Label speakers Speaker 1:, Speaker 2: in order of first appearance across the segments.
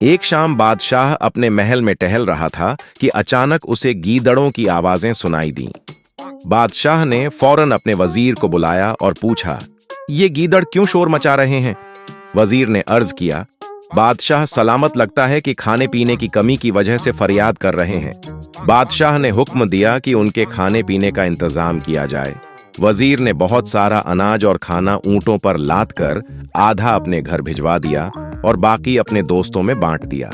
Speaker 1: एक शाम बादशाह अपने महल में टहल रहा था कि अचानक उसे गीदड़ों की आवाजें सुनाई दी। बादशाह ने फौरन अपने वजीर को बुलाया और पूछा, ये गीदड़ क्यों शोर मचा रहे हैं? वजीर ने अर्ज किया, बादशाह, सलामत लगता है कि खाने पीने की कमी की वजह से फरियाद कर रहे हैं। बादशाह ने हुक्म दिया कि उनके खाने पीने का इंतजाम किया जाए। वजीर ने बहुत सारा अनाज और खाना ऊंटों पर लाद कर आधा अपने घर भिजवा दिया और बाकी अपने दोस्तों में बांट दिया।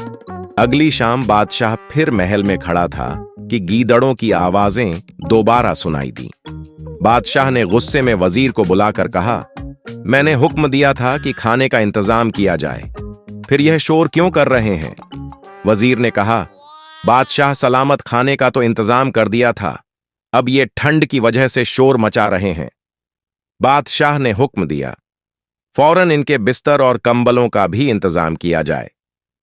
Speaker 1: अगली शाम बादशाह फिर महल में खड़ा था कि गीदड़ों की आवाजें दोबारा सुनाई दी। बादशाह ने गुस्से में वजीर को बुलाकर कहा, मैंने हुक्म दिया था कि खाने का इंतजाम किया जाए, फिर यह शोर क्यों कर रहे हैं? वजीर ने कहा, बादशाह, सलामत खाने का तो इंतजाम कर दिया था, अब ये ठंड की वजह से शोर मचा रहे हैं। बादशाह ने हुक्म दिया, फौरन इनके बिस्तर और कंबलों का भी इंतजाम किया जाए।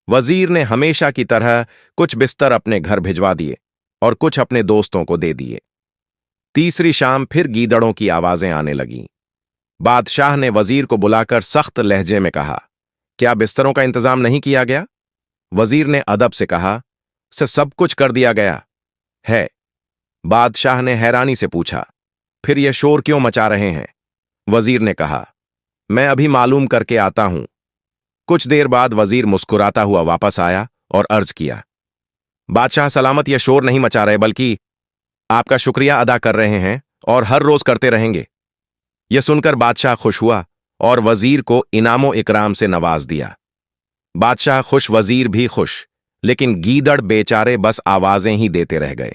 Speaker 1: वजीर ने हमेशा की तरह कुछ बिस्तर अपने घर भिजवा दिए और कुछ अपने दोस्तों को दे दिए। तीसरी शाम फिर गीदड़ों की आवाजें आने लगीं। बादशाह ने वजीर को बुलाकर सख्त लहजे में कहा, क्या बिस्तरों का इंतजाम नहीं किया गया? वजीर ने अदब से कहा, सब कुछ कर दिया गया है। बादशाह ने हैरानी से पूछा, फिर यह शोर क्यों मचा रहे हैं? वजीर ने कहा, मैं अभी मालूम करके आता हूं। कुछ देर बाद वजीर मुस्कुराता हुआ वापस आया और अर्ज किया, बादशाह, सलामत, यह शोर नहीं मचा रहे बल्कि आपका शुक्रिया अदा कर रहे हैं और हर रोज करते रहेंगे। यह सुनकर बादशाह खुश हुआ और वजीर को इनामो इकराम से नवाज दिया। बादशाह खुश, वजीर भी खुश, लेकिन गीदड़ बेचारे बस आवाजें ही देते रह गए।